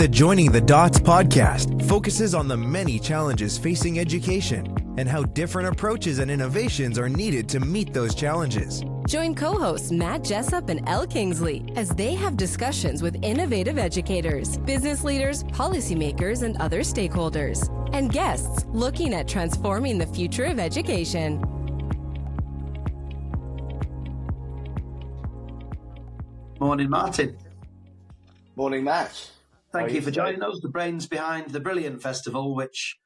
The Joining the Dots podcast focuses on the many challenges facing education and how different approaches and innovations are needed to meet those challenges. Join co-hosts Matt Jessop and Kingsley as they have discussions with innovative educators, business leaders, policymakers, and other stakeholders, and guests looking at transforming the future of education. Morning, Martyn. Morning, Matt. Thank you for joining us, the brains behind the Brilliant Festival, which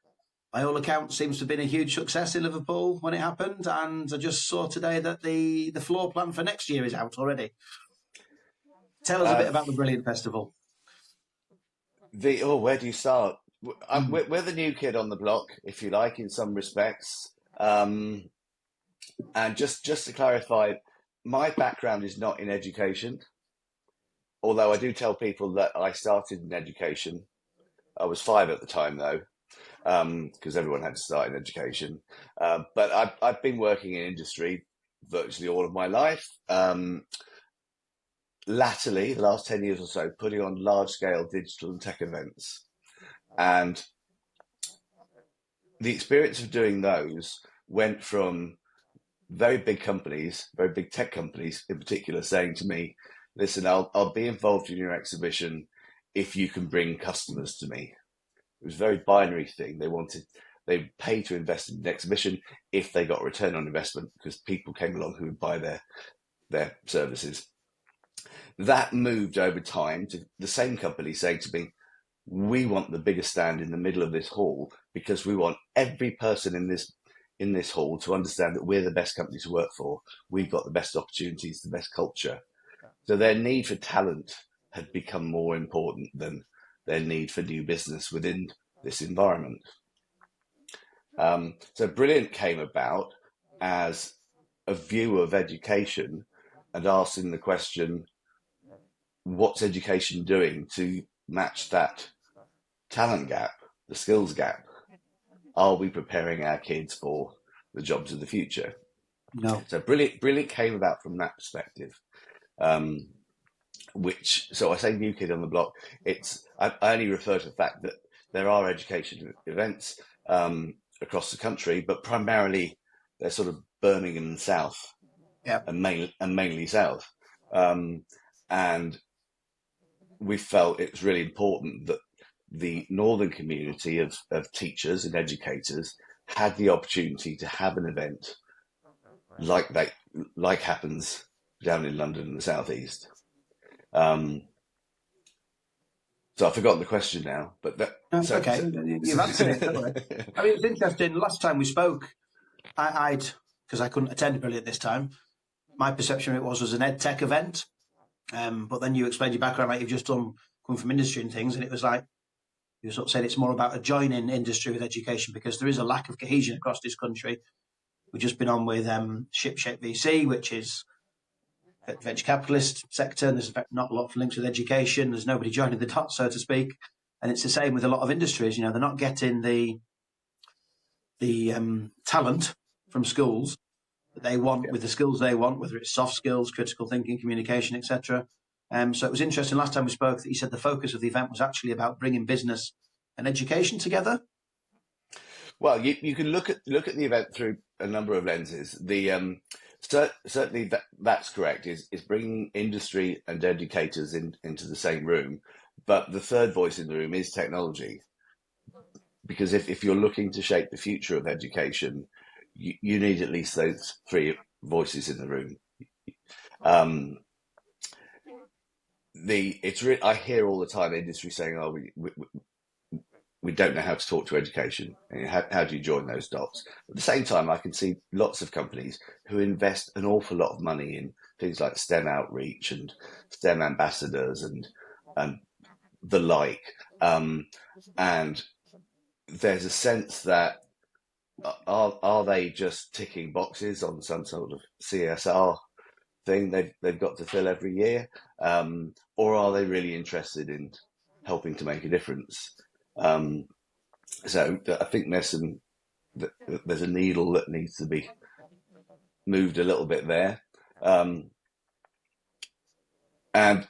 by all accounts seems to have been a huge success in Liverpool when it happened. And I just saw today that the floor plan for next year is out already. Tell us a bit about the Brilliant Festival. Where do you start? We're the new kid on the block, if you like, in some respects. And just to clarify, my background is not in education. Although I do tell people that I started in education. I was 5 at the time, though, because everyone had to start in education. But I've been working in industry virtually all of my life. Latterly, the last 10 years or so, putting on large-scale digital and tech events. And the experience of doing those went from very big companies, very big tech companies in particular, saying to me, listen, I'll be involved in your exhibition if you can bring customers to me. It was a very binary thing. They'd pay to invest in an exhibition if they got a return on investment because people came along who would buy their services. That moved over time to the same company saying to me, we want the biggest stand in the middle of this hall because we want every person in this hall to understand that we're the best company to work for. We've got the best opportunities, the best culture. So their need for talent had become more important than their need for new business within this environment. So Brilliant came about as a view of education and asking the question, what's education doing to match that talent gap, the skills gap? Are we preparing our kids for the jobs of the future? No. So Brilliant came about from that perspective. So I say new kid on the block. I only refer to the fact that there are education events across the country, but primarily they're sort of Birmingham and South, and mainly South. And we felt it was really important that the northern community of teachers and educators had the opportunity to have an event like happens down in London and the Southeast. So I've forgotten the question now, but that's okay. You've answered it. I mean, it's interesting. Last time we spoke, because I couldn't attend Brilliant this time, my perception of it was an ed tech event. But then you explained your background, like you've just done, coming from industry and things, and it was like you sort of said it's more about adjoining industry with education because there is a lack of cohesion across this country. We've just been on with Shipshape VC, which is a venture capitalist sector, and there's not a lot of links with education. There's nobody joining the dots, so to speak. And it's the same with a lot of industries. They're not getting the talent from schools that they want with the skills they want, whether it's soft skills, critical thinking, communication, etc. So it was interesting last time we spoke that you said the focus of the event was actually about bringing business and education together. Well, you can look at the event through a number of lenses. Certainly that's correct. Is bringing industry and educators into the same room, but the third voice in the room is technology. Because if you're looking to shape the future of education, you need at least those 3 voices in the room. I hear all the time industry saying, "Oh, we don't know how to talk to education. And how do you join those dots?" At the same time, I can see lots of companies who invest an awful lot of money in things like STEM outreach and STEM ambassadors and the like. And there's a sense that are they just ticking boxes on some sort of CSR thing they've got to fill every year, or are they really interested in helping to make a difference? So I think there's a needle that needs to be moved a little bit there. And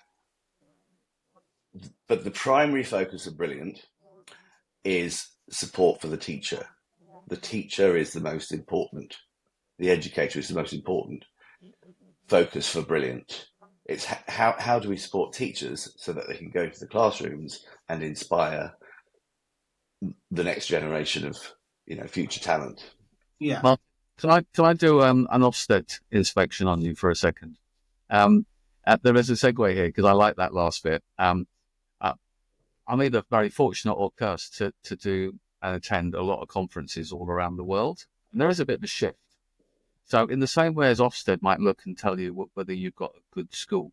But the primary focus of Brilliant is support for the teacher. The teacher is the most important. The educator is the most important focus for Brilliant. It's how do we support teachers so that they can go into the classrooms and inspire the next generation of future talent. Yeah. Well, can I do an Ofsted inspection on you for a second? There is a segue here because I like that last bit. I'm either very fortunate or cursed to do and attend a lot of conferences all around the world, and there is a bit of a shift. So in the same way as Ofsted might look and tell you whether you've got a good school,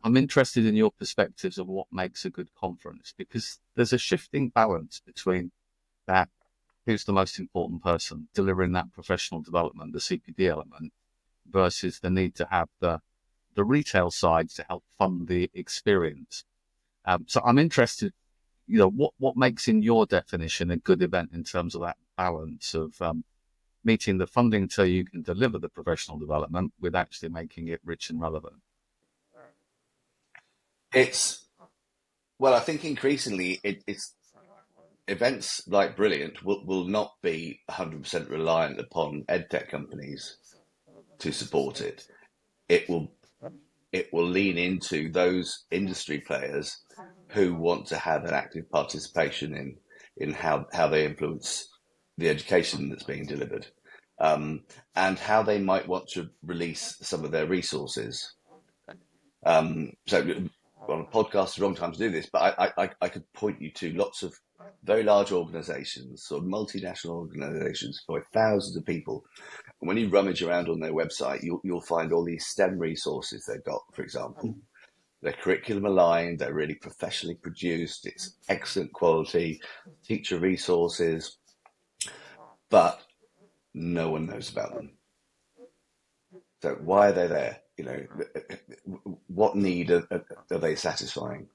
I'm interested in your perspectives of what makes a good conference, because there's a shifting balance between that, who's the most important person delivering that professional development, the CPD element, versus the need to have the retail side to help fund the experience. So I'm interested, what makes in your definition a good event in terms of that balance of meeting the funding so you can deliver the professional development with actually making it rich and relevant? I think increasingly it's events like Brilliant will not be 100% reliant upon edtech companies to support it. It will lean into those industry players who want to have an active participation in how they influence the education that's being delivered, and how they might want to release some of their resources. So on a podcast, is the wrong time to do this, but I could point you to lots of very large organizations, sort of multinational organizations, employ thousands of people. And when you rummage around on their website, you'll find all these STEM resources they've got, for example. They're curriculum aligned, they're really professionally produced, it's excellent quality, teacher resources, but no one knows about them. So why are they there? What need are they satisfying?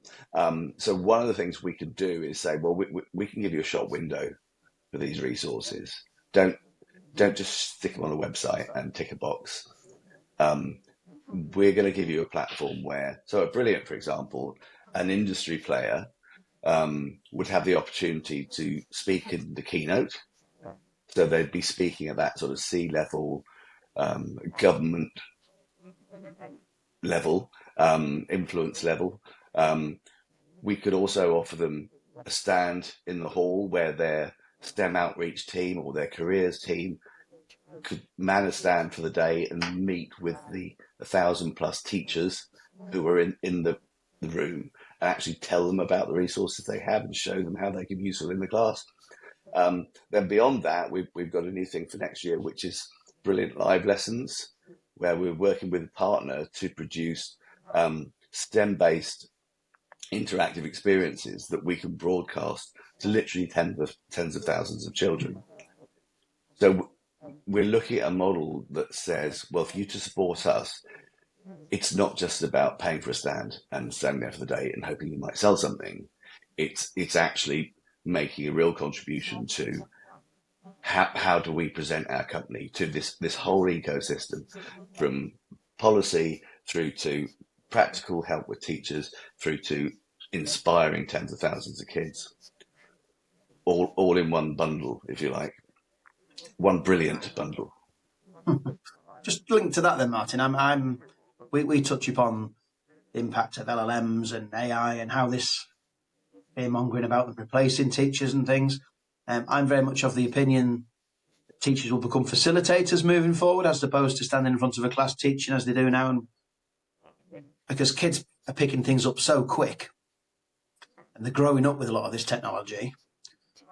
So one of the things we can do is say, well, we can give you a shop window for these resources. Don't just stick them on a website and tick a box. We're going to give you a platform where, so at Brilliant, for example, an industry player would have the opportunity to speak in the keynote. So they'd be speaking at that sort of C-level, government level, influence level. We could also offer them a stand in the hall where their STEM outreach team or their careers team could man a stand for the day and meet with the 1,000+ teachers who are in the room and actually tell them about the resources they have and show them how they can be useful in the class. Then beyond that, we've got a new thing for next year, which is Brilliant Live Lessons, where we're working with a partner to produce STEM-based interactive experiences that we can broadcast to literally tens of thousands of children. So we're looking at a model that says, well, for you to support us, it's not just about paying for a stand and standing there for the day and hoping you might sell something. It's actually making a real contribution to how do we present our company to this whole ecosystem, from policy through to practical help with teachers through to inspiring tens of thousands of kids, all in one bundle, if you like, one brilliant bundle. Just linked to that then, Martyn, we touch upon the impact of LLMs and AI and how this fear-mongering about them replacing teachers and things. I'm very much of the opinion that teachers will become facilitators moving forward, as opposed to standing in front of a class teaching as they do now. And because kids are picking things up so quick and they're growing up with a lot of this technology,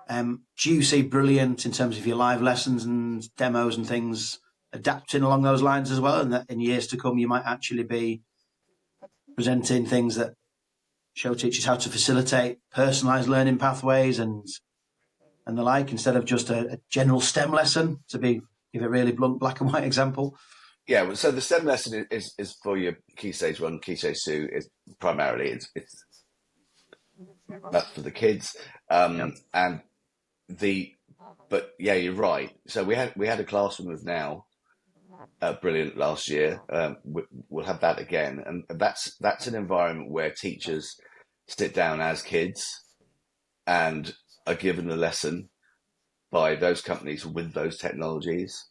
do you see Brilliant in terms of your live lessons and demos and things adapting along those lines as well, and that in years to come you might actually be presenting things that show teachers how to facilitate personalised learning pathways and the like, instead of just a general STEM lesson, to give a really blunt black and white example? Yeah, well, so the STEM lesson is for your Key Stage 1, Key Stage 2, is primarily it's that's for the kids. But yeah, you're right. So we had a classroom of Now, Brilliant, last year. We'll have that again, and that's an environment where teachers sit down as kids and are given a lesson by those companies with those technologies.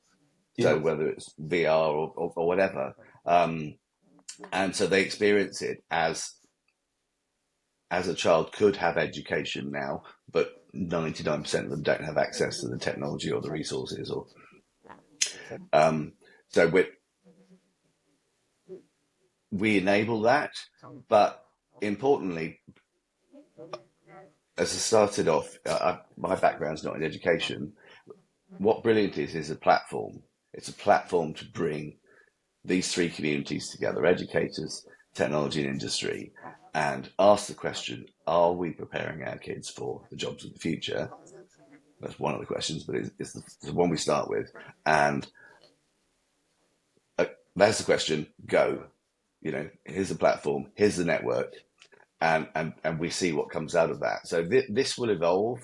So whether it's VR or whatever, and so they experience it as a child could have education now, but 99% of them don't have access to the technology or the resources. Or so we enable that, but importantly, as I started off, my background's not in education. What Brilliant is a platform. It's a platform to bring these three communities together: educators, technology, and industry, and ask the question: are we preparing our kids for the jobs of the future? That's one of the questions, but it's the one we start with. And that's the question. Go. Here's the platform. Here's the network. And we see what comes out of that. So this will evolve.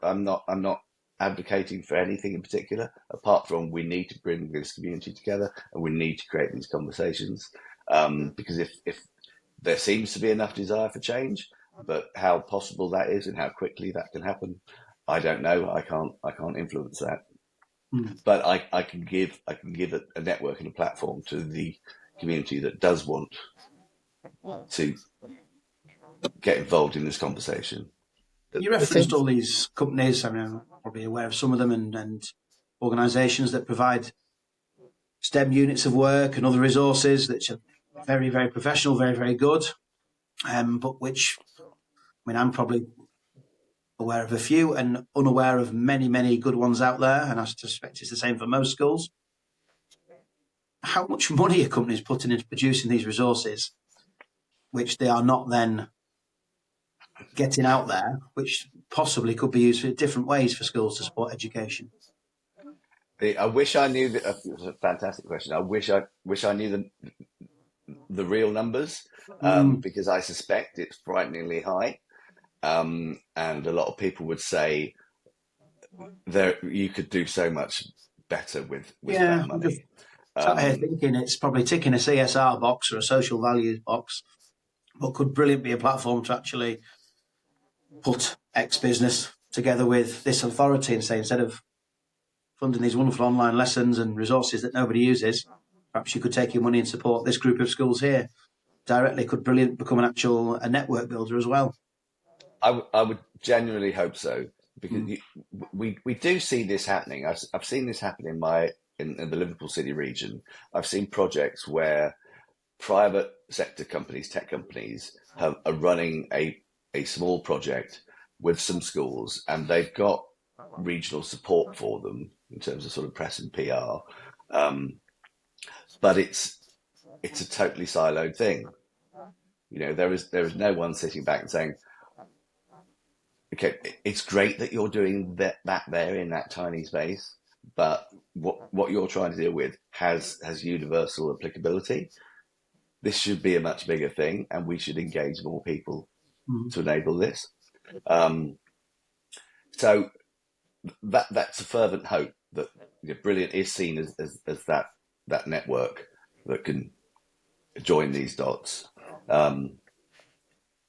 I'm not advocating for anything in particular, apart from we need to bring this community together and we need to create these conversations. Because if there seems to be enough desire for change, but how possible that is and how quickly that can happen, I don't know. I can't influence that. But I can give a network and a platform to the community that does want to get involved in this conversation. You referenced all these companies. I mean, I'm probably aware of some of them, and organisations that provide STEM units of work and other resources that are very, very professional, very, very good, but which, I mean, I'm probably aware of a few and unaware of many, many good ones out there, and I suspect it's the same for most schools. How much money are companies putting into producing these resources, which they are not then getting out there, which possibly could be used for different ways for schools to support education? I wish I knew that. It's a fantastic question. I wish I knew the real numbers, because I suspect it's frighteningly high. And a lot of people would say you could do so much better with that money. Sat here thinking it's probably ticking a CSR box or a social values box, but could Brilliant be a platform to actually put X business together with this authority and say, instead of funding these wonderful online lessons and resources that nobody uses, perhaps you could take your money and support this group of schools here directly. Could Brilliant become a network builder as well? I would genuinely hope so, because we do see this happening. I've seen this happen in the Liverpool City region. I've seen projects where private sector companies, tech companies, are running a small project with some schools, and they've got regional support for them in terms of sort of press and PR. But it's a totally siloed thing. There is no one sitting back and saying, okay, it's great that you're doing that there in that tiny space, but what you're trying to deal with has universal applicability. This should be a much bigger thing, and we should engage more people to enable this. So that's a fervent hope that Brilliant is seen as that network that can join these dots. Not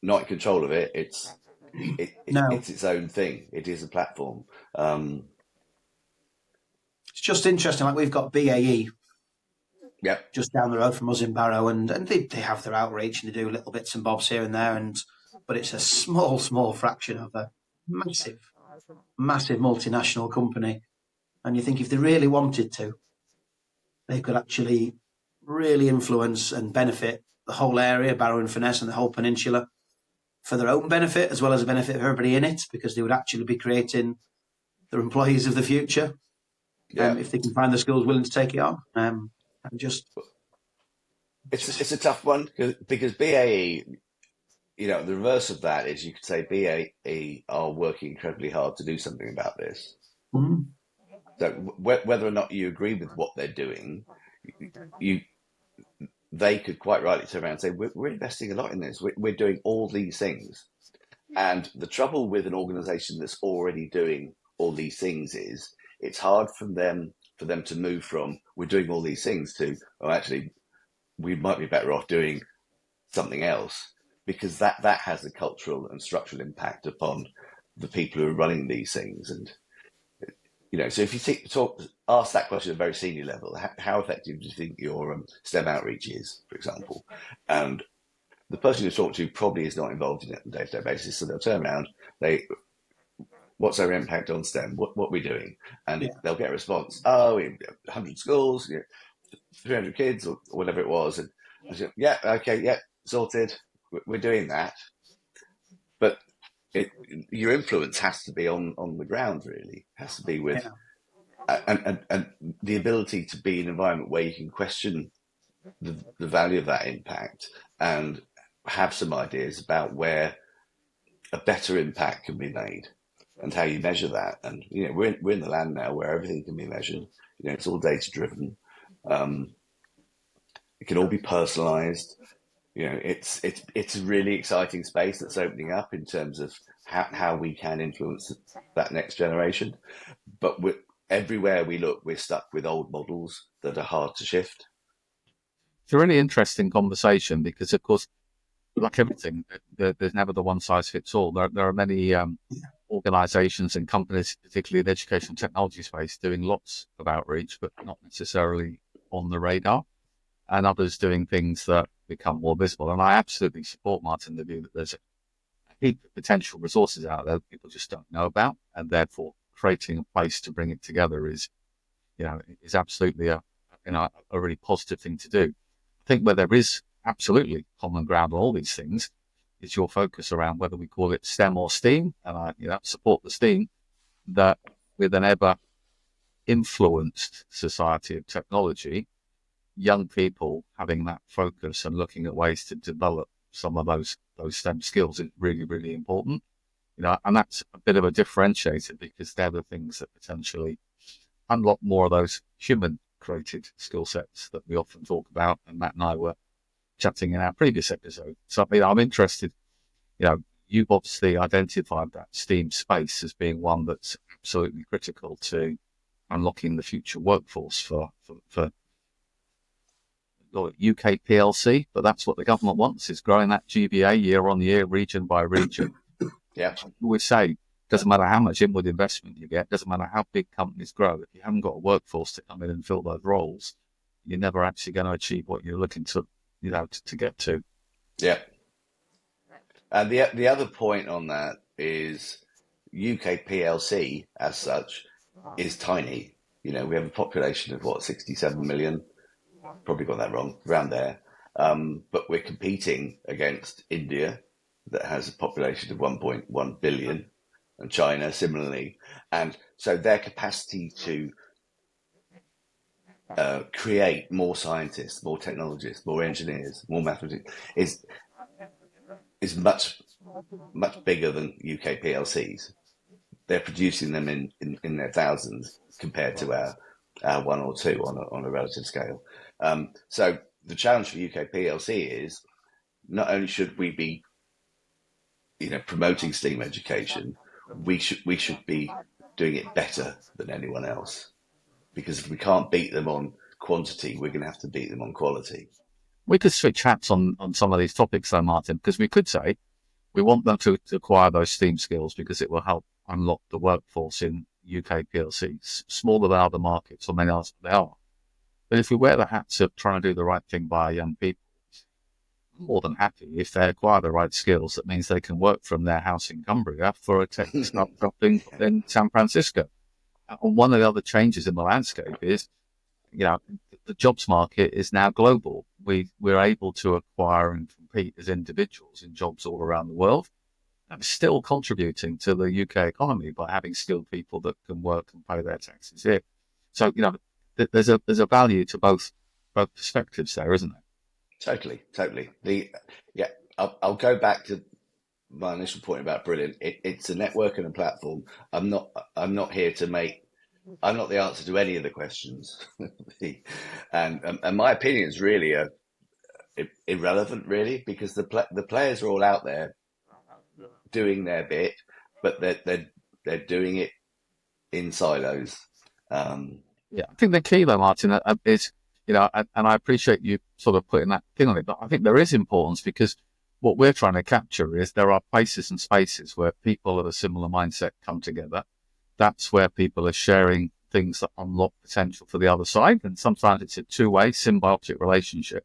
in control of it. It's its own thing. It is a platform. It's just interesting. Like, we've got BAE, just down the road from us in Barrow, and they have their outreach and they do little bits and bobs here and there, but it's a small fraction of a massive multinational company. And you think if they really wanted to, they could actually really influence and benefit the whole area, Barrow and Furness, and the whole peninsula, for their own benefit as well as the benefit of everybody in it, because they would actually be creating their employees of the future, if they can find the schools willing to take it on. It's a tough one because BAE, the reverse of that is you could say BAE are working incredibly hard to do something about this. Mm-hmm. So whether or not you agree with what they're doing, they could quite rightly turn around and say, we're investing a lot in this. We're doing all these things. And the trouble with an organisation that's already doing all these things is it's hard for them to move from we're doing all these things to, actually, we might be better off doing something else. because that has a cultural and structural impact upon the people who are running these things. And so if you ask that question at a very senior level, how effective do you think your STEM outreach is, for example? And the person you talk to probably is not involved in it on a day-to-day basis, so they'll turn around, what's our impact on STEM? What are we doing? And they'll get a response. 100 schools, 300 kids, or whatever it was. And I said, yeah, okay, yeah, sorted. We're doing that. But your influence has to be on the ground, really. It has to be with, and the ability to be in an environment where you can question the value of that impact and have some ideas about where a better impact can be made and how you measure that. And we're in the land now where everything can be measured. It's all data driven. It can all be personalized. It's a really exciting space that's opening up in terms of how we can influence that next generation. But everywhere we look, we're stuck with old models that are hard to shift. It's a really interesting conversation because, of course, like everything, there's never the one size fits all. There are many organizations and companies, particularly in the education technology space, doing lots of outreach, but not necessarily on the radar, and others doing things that become more visible. And I absolutely support, Martyn, the view that there's a heap of potential resources out there that people just don't know about, and therefore creating a place to bring it together is absolutely a really positive thing to do. I think where there is absolutely common ground on all these things is your focus around whether we call it STEM or STEAM, and I support the STEAM, that with an ever influenced society of technology, young people having that focus and looking at ways to develop some of those STEM skills is really, really important. And that's a bit of a differentiator because they're the things that potentially unlock more of those human created skill sets that we often talk about, and Matt and I were chatting in our previous episode. So I'm interested, you've obviously identified that STEAM space as being one that's absolutely critical to unlocking the future workforce for UK PLC, but that's what the government wants, is growing that GBA year on year, region by region. Yeah. We say, doesn't matter how much inward investment you get, doesn't matter how big companies grow, if you haven't got a workforce to come in and fill those roles, you're never actually going to achieve what you're looking to, to get to. Yeah. And the other point on that is UK PLC as such is tiny. We have a population of 67 million. Probably got that wrong, around there. But we're competing against India, that has a population of 1.1 billion, and China similarly. And so their capacity to create more scientists, more technologists, more engineers, more mathematicians is much, much bigger than UK PLCs. They're producing them in their thousands compared to our one or two on a relative scale. So the challenge for UK PLC is not only should we be promoting STEAM education, we should be doing it better than anyone else. Because if we can't beat them on quantity, we're going to have to beat them on quality. We could switch hats on some of these topics, though, Martyn, because we could say we want them to acquire those STEAM skills because it will help unlock the workforce in UK PLCs, smaller than other markets, or many others they are. But if we wear the hats of trying to do the right thing by young people, I'm more than happy if they acquire the right skills. That means they can work from their house in Cumbria for a tech startup in San Francisco. And one of the other changes in the landscape is, the jobs market is now global. We're able to acquire and compete as individuals in jobs all around the world. And still contributing to the UK economy by having skilled people that can work and pay their taxes here. So, there's a value to both perspectives there, isn't there? Totally. I'll go back to my initial point about Brilliant. It's a network and a platform. I'm not here to make. I'm not the answer to any of the questions, and my opinions really are irrelevant, really, because the players are all out there doing their bit, but they're doing it in silos. Yeah, I think the key though, Martyn, is, and I appreciate you sort of putting that thing on it, but I think there is importance because what we're trying to capture is there are places and spaces where people of a similar mindset come together. That's where people are sharing things that unlock potential for the other side. And sometimes it's a two-way symbiotic relationship.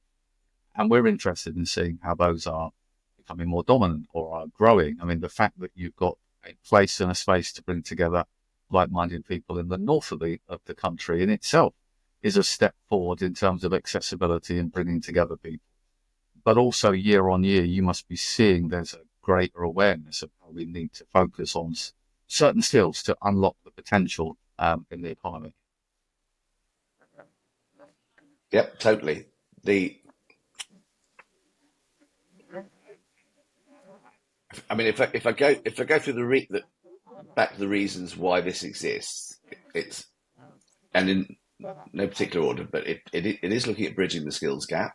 And we're interested in seeing how those are becoming more dominant or are growing. I mean, the fact that you've got a place and a space to bring together like-minded people in the north of the country in itself is a step forward in terms of accessibility and bringing together people. But also year on year, you must be seeing there's a greater awareness of how we need to focus on certain skills to unlock the potential in the economy. Yep, totally. I mean, if I go through back to the reasons why this exists, it's, and in no particular order, but it is looking at bridging the skills gap.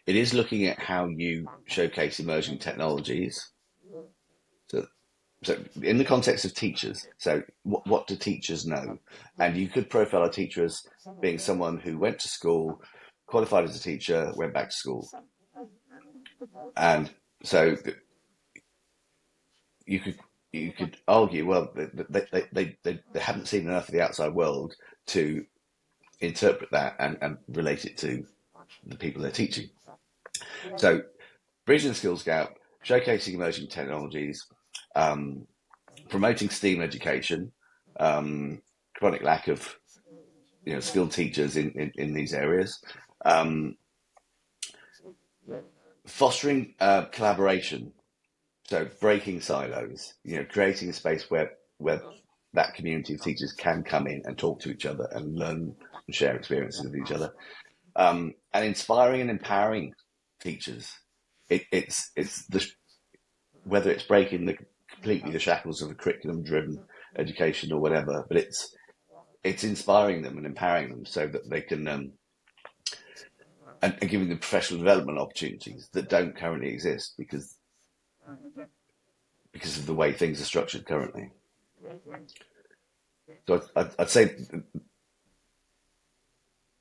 It is looking at how you showcase emerging technologies. So in the context of teachers, so what do teachers know? And you could profile a teacher as being someone who went to school, qualified as a teacher, went back to school. And so you could argue, well, they haven't seen enough of the outside world to interpret that and relate it to the people they're teaching. So bridging the skills gap, showcasing emerging technologies, promoting STEAM education, chronic lack of skilled teachers in these areas, fostering collaboration, so breaking silos, creating a space where that community of teachers can come in and talk to each other and learn and share experiences with each other, and inspiring and empowering teachers. It's whether it's breaking completely the shackles of a curriculum-driven education or whatever, but it's inspiring them and empowering them so that they can and giving them professional development opportunities that don't currently exist because of the way things are structured currently. So I'd say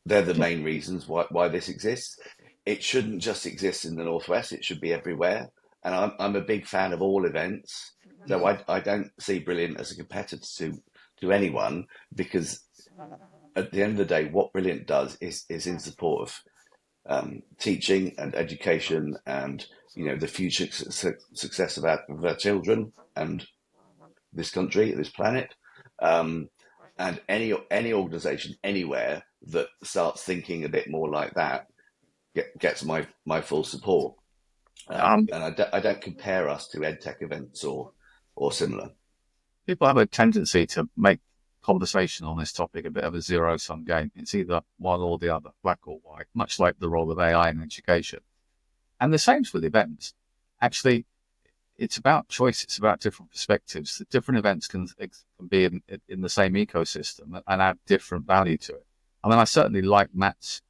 they're the main reasons why this exists. It shouldn't just exist in the Northwest. It should be everywhere. And I'm a big fan of all events. So I don't see Brilliant as a competitor to anyone, because at the end of the day, what Brilliant does is in support of teaching and education and the future success of our children and this country, this planet, and any organisation anywhere that starts thinking a bit more like that gets my full support. And I don't compare us to EdTech events or similar. People have a tendency to make conversation on this topic a bit of a zero-sum game. It's either one or the other, black or white, much like the role of AI in education. And the same's with events. Actually, it's about choice. It's about different perspectives. The different events can be in the same ecosystem and add different value to it. I mean, I certainly like Matt's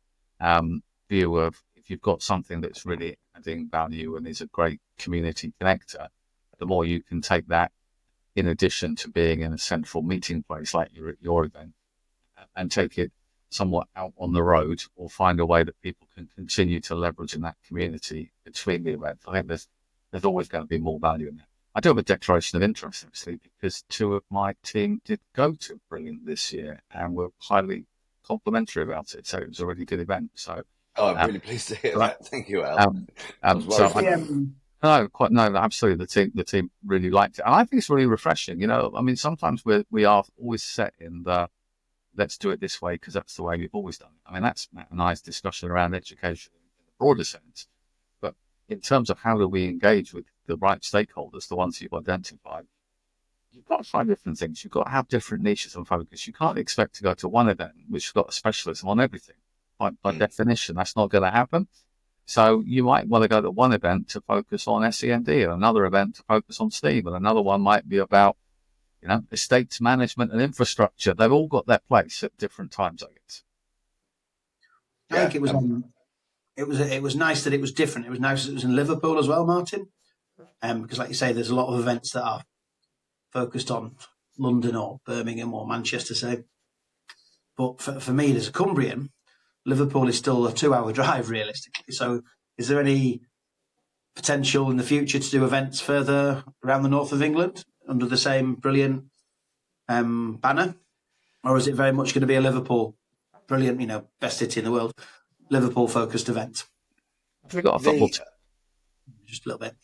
view of, if you've got something that's really adding value and is a great community connector, the more you can take that, in addition to being in a central meeting place like your event, and take it somewhat out on the road, or find a way that people can continue to leverage in that community between the events. I think there's always going to be more value in that. I do have a declaration of interest, actually, because 2 of my team did go to Brilliant this year and were highly complimentary about it. So it was a really good event. So I'm really pleased to hear that. Thank you, Al. No, absolutely. The team really liked it, and I think it's really refreshing. I mean, sometimes we are always set in the let's do it this way because that's the way we've always done it. I mean, that's a nice discussion around education in the broader sense, but in terms of how do we engage with the right stakeholders, the ones you've identified, you've got to try different things. You've got to have different niches and focus. You can't expect to go to one event which has got a specialism on everything. By definition, that's not going to happen. So you might want to go to one event to focus on SEND, and another event to focus on STEAM, and another one might be about, estates management and infrastructure. They've all got their place at different times, I guess. I think it was nice that it was different. It was nice that it was in Liverpool as well, Martyn, because like you say, there's a lot of events that are focused on London or Birmingham or Manchester, say. But for me, as a Cumbrian, Liverpool is still a 2-hour drive, realistically. So is there any potential in the future to do events further around the north of England under the same brilliant banner? Or is it very much going to be a Liverpool, brilliant, best city in the world, Liverpool-focused event? Have we got a football team? Just a little bit.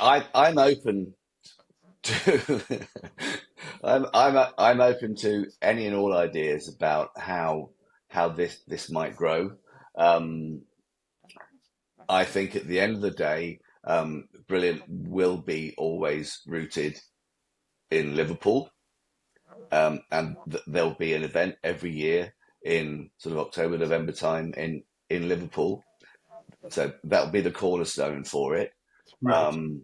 I'm open to I'm open to any and all ideas about how this might grow. I think at the end of the day, Brilliant will be always rooted in Liverpool, and there'll be an event every year in sort of October, November time in Liverpool. So that'll be the cornerstone for it. Right.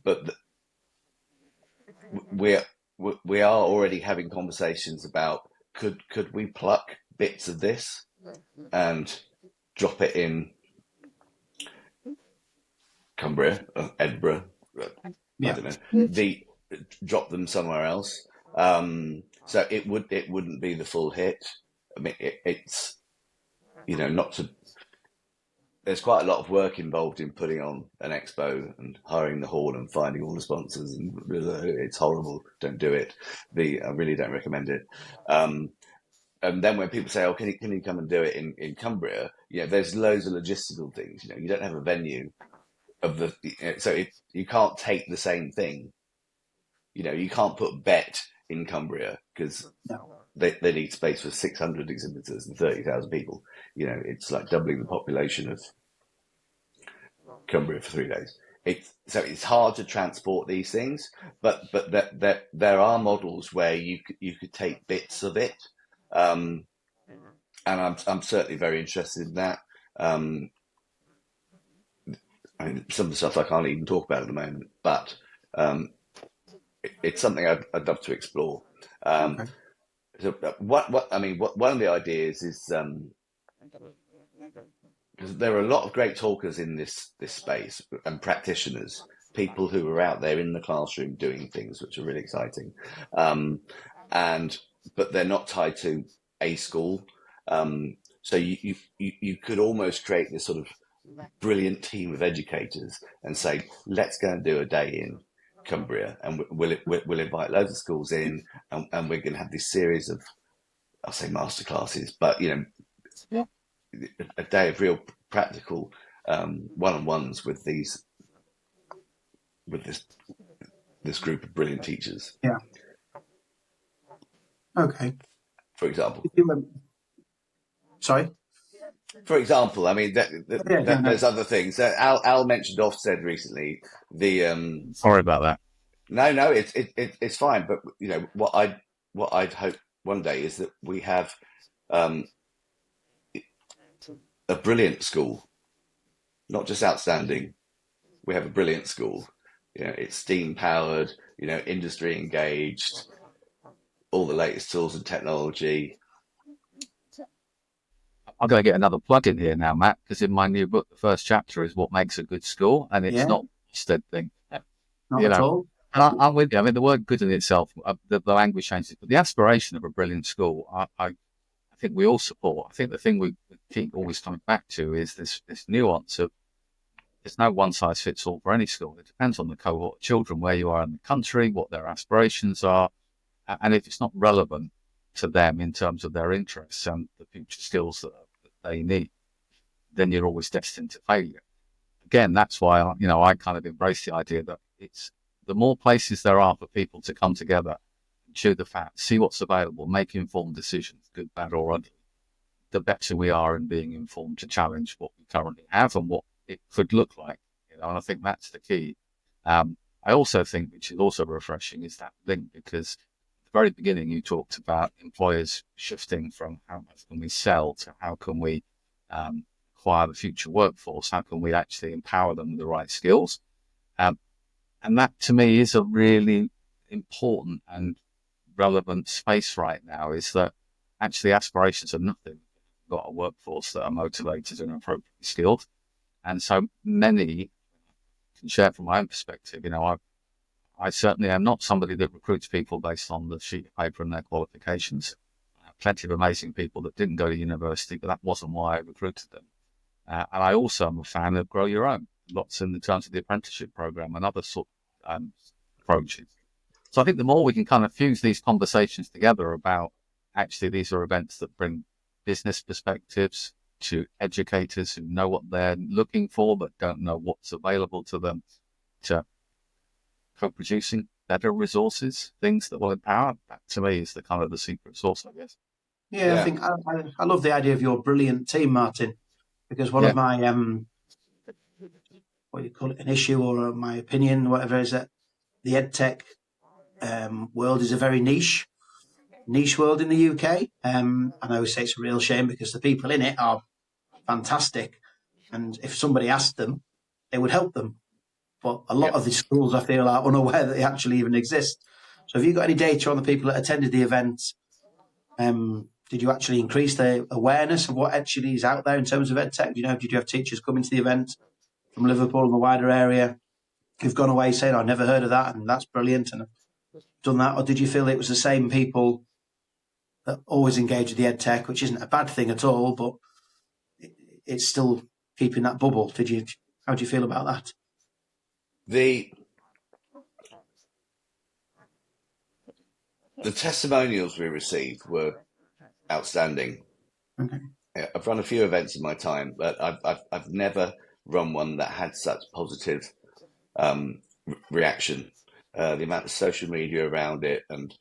But we are already having conversations about could we pluck bits of this and drop it in Cumbria, Edinburgh, I don't know, drop them somewhere else. So it wouldn't be the full hit. I mean, it's not to. There's quite a lot of work involved in putting on an expo and hiring the hall and finding all the sponsors, and it's horrible. Don't do it. I really don't recommend it. And then when people say, "Oh, can you come and do it in Cumbria?" There's loads of logistical things. You don't have a venue so you can't take the same thing. You can't put Bet in Cumbria because they need space for 600 exhibitors and 30,000 people. It's like doubling the population of Cumbria for 3 days. So it's hard to transport these things, but there are models where you could take bits of it, and I'm certainly very interested in that. I mean, some of the stuff I can't even talk about at the moment, but it's something I'd love to explore. Okay. So one of the ideas is because there are a lot of great talkers in this space and practitioners, people who are out there in the classroom doing things which are really exciting, but they're not tied to a school. So you could almost create this sort of brilliant team of educators and say, let's go and do a day in Cumbria, and we'll invite loads of schools in, and we're going to have this series of, I'll say masterclasses, but a day of real practical one-on-ones with this group of brilliant teachers. Yeah. Okay. For example. Sorry. For example, I mean, there's other things. Al mentioned Ofsted recently. Sorry about that. No, it's fine. But what I'd hope one day is that we have a brilliant school, not just outstanding. We have a brilliant school. It's steam powered. Industry engaged. All the latest tools and technology. I'm going to get another plug in here now, Matt, because in my new book, the first chapter is what makes a good school, and it's not a Ofsted thing. Not at all. And I'm with you. I mean, the word good in itself, the language changes, but the aspiration of a brilliant school, I think we all support. I think the thing we keep always coming back to is this nuance of there's no one size fits all for any school. It depends on the cohort of children, where you are in the country, what their aspirations are, and if it's not relevant to them in terms of their interests and the future skills that they need, then you're always destined to failure. Again, that's why I kind of embrace the idea that it's the more places there are for people to come together, chew the fat, see what's available, make informed decisions, good, bad, or ugly, the better we are in being informed to challenge what we currently have and what it could look like. And I think that's the key. I also think, which is also refreshing, is that link, because at the very beginning you talked about employers shifting from how much can we sell to how can we acquire the future workforce, how can we actually empower them with the right skills. And that, to me, is a really important and relevant space right now, is that actually aspirations are nothing. We've got a workforce that are motivated and appropriately skilled. And so many can share from my own perspective. I certainly am not somebody that recruits people based on the sheet of paper and their qualifications. I have plenty of amazing people that didn't go to university, but that wasn't why I recruited them. And I also am a fan of Grow Your Own, lots in terms of the apprenticeship program and other sort of approaches. So I think the more we can kind of fuse these conversations together about actually these are events that bring business perspectives to educators who know what they're looking for but don't know what's available to them, to co-producing better resources, things that will empower. That to me is the kind of the secret sauce, I guess. Yeah, I think I love the idea of your brilliant team, Martyn, because one of my what do you call it, an issue or my opinion, whatever, is that the EdTech world is a very niche world in the UK. And I always say it's a real shame because the people in it are fantastic, and if somebody asked them, they would help them. But a lot of the schools, I feel, are unaware that they actually even exist. So have you got any data on the people that attended the event? Did you actually increase the awareness of what actually is out there in terms of EdTech? Did you have teachers coming to the event from Liverpool and the wider area who've gone away saying, I've never heard of that and that's brilliant and I've done that? Or did you feel it was the same people that always engage with the EdTech, which isn't a bad thing at all, but it's still keeping that bubble? How do you feel about that? The testimonials we received were outstanding. Okay. I've run a few events in my time, but I've never run one that had such positive reaction. The amount of social media around it, and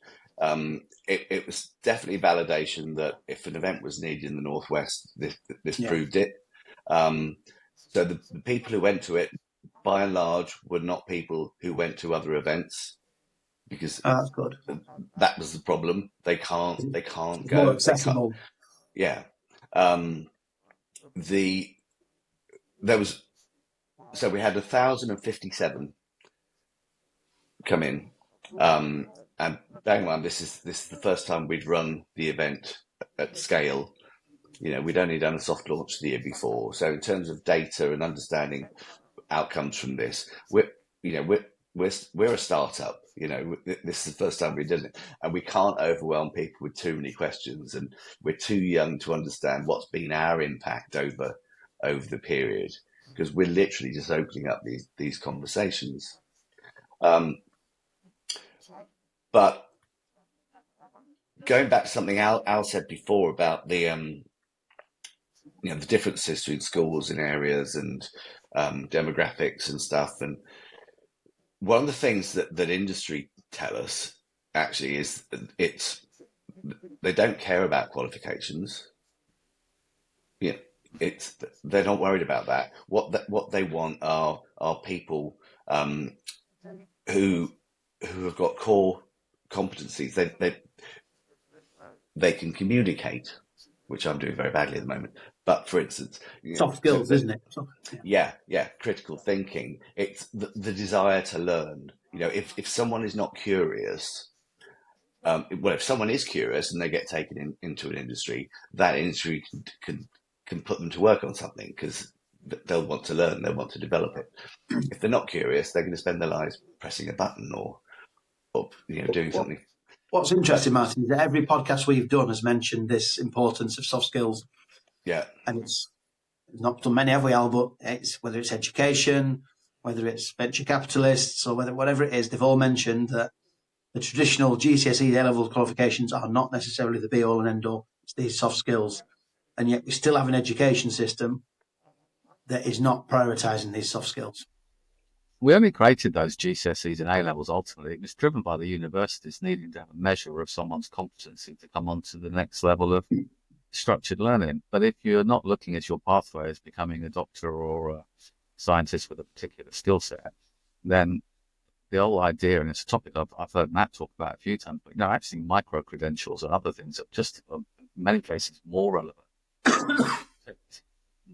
it was definitely validation that if an event was needed in the Northwest, this proved it. So the people who went to it, by and large, were not people who went to other events, because that's good. That was the problem. They can't It's go. more accessible. Yeah. So we had 1,057 come in, and bear in mind this is the first time we'd run the event at scale. We'd only done a soft launch the year before, so in terms of data and understanding outcomes from this, we're a startup. This is the first time we did it, and we can't overwhelm people with too many questions, and we're too young to understand what's been our impact over the period, because we're literally just opening up these conversations. But going back to something Al said before about the the differences between schools and areas and demographics and stuff, and one of the things that industry tell us actually is they don't care about qualifications. They're not worried about that. What they want are people who have got core competencies. They can communicate, which I'm doing very badly at the moment. But for instance, soft skills, isn't it? Yeah, critical thinking. It's the desire to learn. If someone is not curious, if someone is curious and they get taken into an industry, that industry can put them to work on something because they'll want to learn, they'll want to develop it. If they're not curious, they're going to spend their lives pressing a button or doing something. What's interesting, Martyn, is that every podcast we've done has mentioned this importance of soft skills. Yeah. And it's not done many, have we, Al? But whether it's education, whether it's venture capitalists, or whatever it is, they've all mentioned that the traditional GCSE A-level qualifications are not necessarily the be-all and end-all. It's these soft skills. And yet we still have an education system that is not prioritising these soft skills. We only created those GCSEs and A-levels ultimately. It was driven by the universities needing to have a measure of someone's competency to come on to the next level of structured learning. But if you're not looking at your pathway as becoming a doctor or a scientist with a particular skill set, then the whole idea, and it's a topic I've heard Matt talk about a few times, but actually micro-credentials and other things are just, in many cases, more relevant.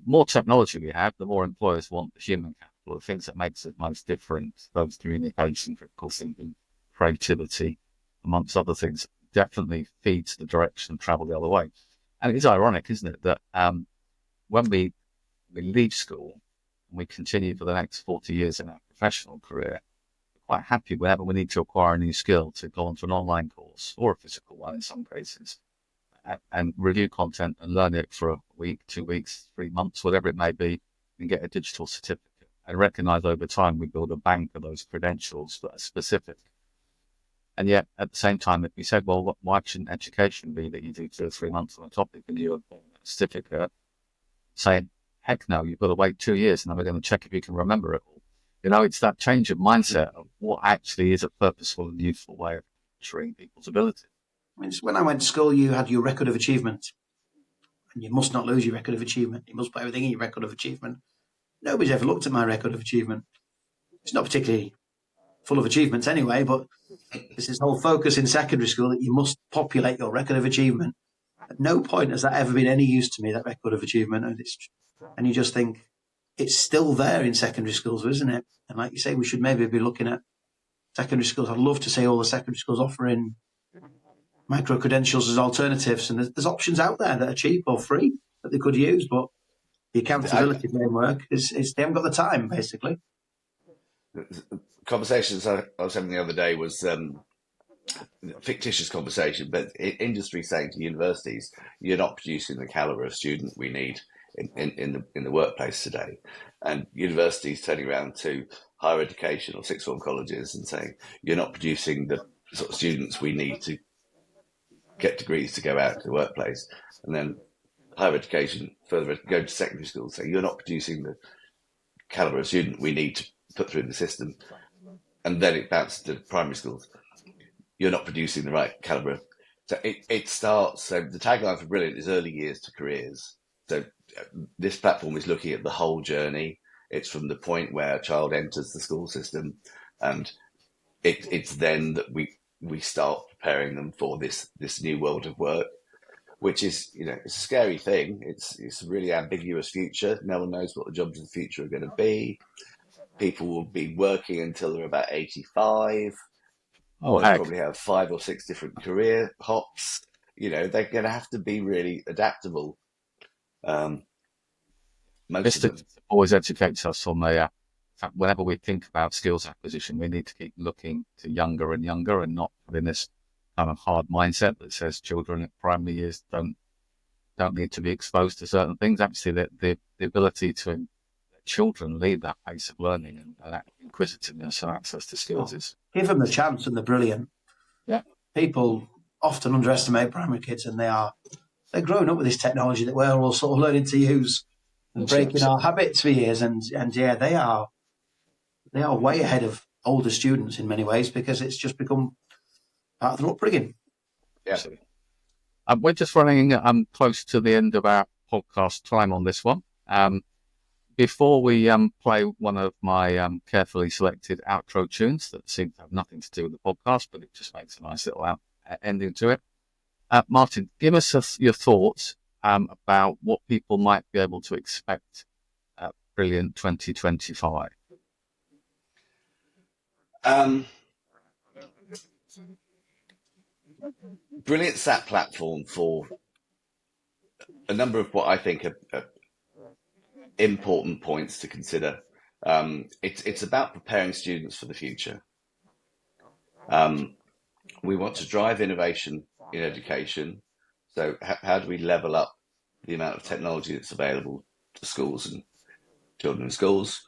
More technology we have, the more employers want the human capital, the things that makes it most different, those communication, critical thinking, creativity, amongst other things, definitely feeds the direction of travel the other way. And it's ironic, isn't it, that when we leave school and we continue for the next 40 years in our professional career, we're quite happy whenever we need to acquire a new skill to go onto an online course or a physical one in some cases. and review content and learn it for a week, 2 weeks, 3 months, whatever it may be, and get a digital certificate. And recognize over time we build a bank of those credentials that are specific. And yet, at the same time, if we said, well, why shouldn't education be that you do 2 or 3 months on a topic and you have a certificate, saying, heck no, you've got to wait 2 years and then we're going to check if you can remember it all. It's that change of mindset of what actually is a purposeful and useful way of measuring people's ability. I mean, when I went to school, you had your record of achievement, and you must not lose your record of achievement. You must put everything in your record of achievement. Nobody's ever looked at my record of achievement. It's not particularly full of achievements anyway, but there's this whole focus in secondary school that you must populate your record of achievement. At no point has that ever been any use to me, that record of achievement. And you just think, it's still there in secondary schools, isn't it? And like you say, we should maybe be looking at secondary schools. I'd love to see all the secondary schools offering micro-credentials as alternatives. And there's options out there that are cheap or free that they could use, but the accountability framework is they haven't got the time, basically. Conversations I was having the other day was fictitious conversation, but industry saying to universities, you're not producing the caliber of student we need in the workplace today. And universities turning around to higher education or sixth form colleges and saying, you're not producing the sort of students we need to get degrees to go out to the workplace. And then higher education, further go to secondary schools, saying, you're not producing the caliber of student we need to put through the system. And then it bounces to primary schools. You're not producing the right caliber. So it starts, so the tagline for Brilliant is early years to careers. So this platform is looking at the whole journey. It's from the point where a child enters the school system, and it's then that we start preparing them for this new world of work, which is, it's a scary thing. It's a really ambiguous future. No one knows what the jobs of the future are going to be. People will be working until they're about 85. They'll probably have 5 or 6 different career hops. They're going to have to be really adaptable. Most of them always educates us on whenever we think about skills acquisition, we need to keep looking to younger and younger, and not put in this kind of hard mindset that says children at primary years don't need to be exposed to certain things. Actually, the ability to children lead that pace of learning and that inquisitiveness and access to skills is... Give them the chance and they're brilliant. Yeah. People often underestimate primary kids, and they're growing up with this technology that we're all sort of learning to use and breaking our habits for years. And yeah, they are way ahead of older students in many ways, because it's just become part of their upbringing. Yeah. We're just running close to the end of our podcast time on this one. Before we play one of my carefully selected outro tunes that seem to have nothing to do with the podcast, but it just makes a nice little ending to it. Martyn, give us your thoughts about what people might be able to expect at Brilliant 2025. Brilliant SAT platform for a number of what I think are important points to consider. It's about preparing students for the future. We want to drive innovation in education. So how do we level up the amount of technology that's available to schools and children in schools?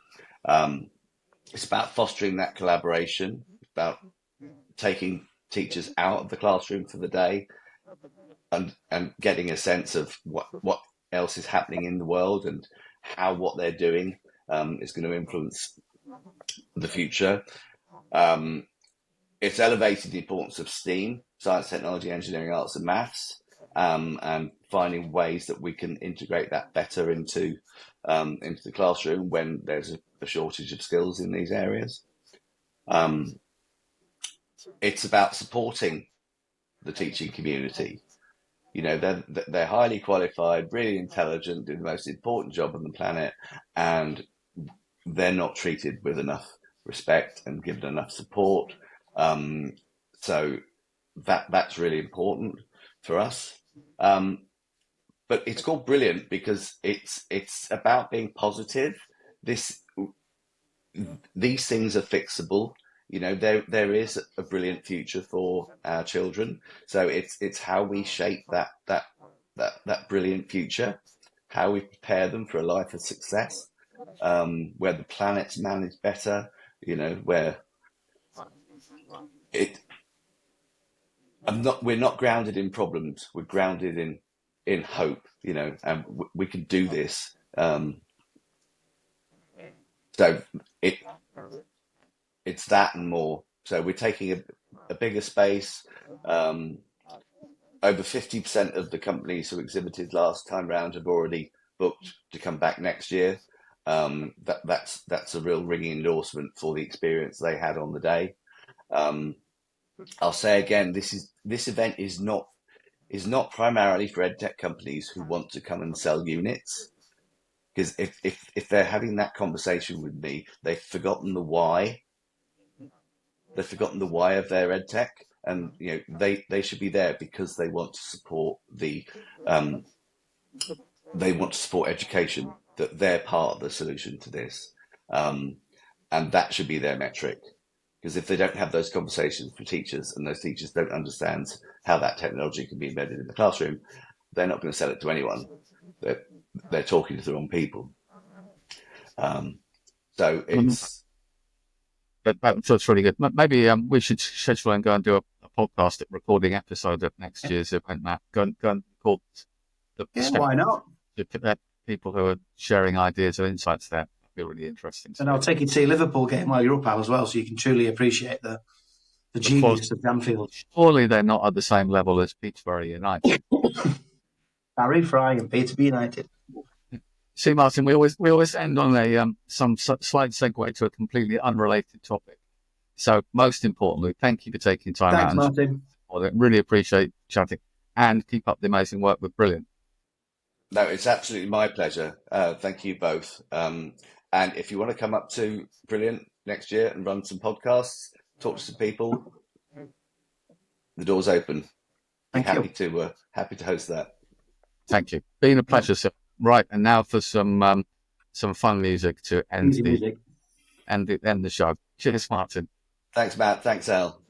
It's about fostering that collaboration, about taking teachers out of the classroom for the day and getting a sense of what else is happening in the world and how what they're doing is going to influence the future. It's elevated the importance of STEAM, science, technology, engineering, arts and maths, and finding ways that we can integrate that better into the classroom when there's a shortage of skills in these areas. It's about supporting the teaching community. They're highly qualified, really intelligent, do the most important job on the planet, and they're not treated with enough respect and given enough support. So that's really important for us. But it's called Brilliant because it's about being positive. These things are fixable. there is a brilliant future for our children. So it's how we shape that brilliant future, how we prepare them for a life of success, where the planet's managed better, where we're not grounded in problems, we're grounded in hope, and we can do this. So it's that and more. So we're taking a bigger space. Over 50% of the companies who exhibited last time round have already booked to come back next year. That's a real ringing endorsement for the experience they had on the day. I'll say again, this event is not primarily for EdTech companies who want to come and sell units. Because if they're having that conversation with me, they've forgotten the why. They've forgotten the why of their EdTech, and they should be there because they want to support education. That they're part of the solution to this, and that should be their metric. Because if they don't have those conversations with teachers, and those teachers don't understand how that technology can be embedded in the classroom, they're not going to sell it to anyone. They're talking to the wrong people. So it's... That's really good. Maybe we should schedule and go and do a podcast recording episode of next year's event, Matt. Go and record why not? People who are sharing ideas and insights there. That'd be really interesting. And I'll take you to see a Liverpool game while you're up, Al, as well, so you can truly appreciate the genius of Anfield. Surely they're not at the same level as Peterborough United. Barry Fry and Peterborough United. See, Martyn, we always end on a some slight segue to a completely unrelated topic. So, most importantly, thank you for taking time out. Thanks, Martyn. I really appreciate chatting, and keep up the amazing work with Brilliant. No, it's absolutely my pleasure. Thank you both. And if you want to come up to Brilliant next year and run some podcasts, talk to some people, the door's open. Happy to host that. Thank you. Been a pleasure, sir. Right, and now for some fun music to end the show. Cheers, Martyn. Thanks, Matt. Thanks, Al.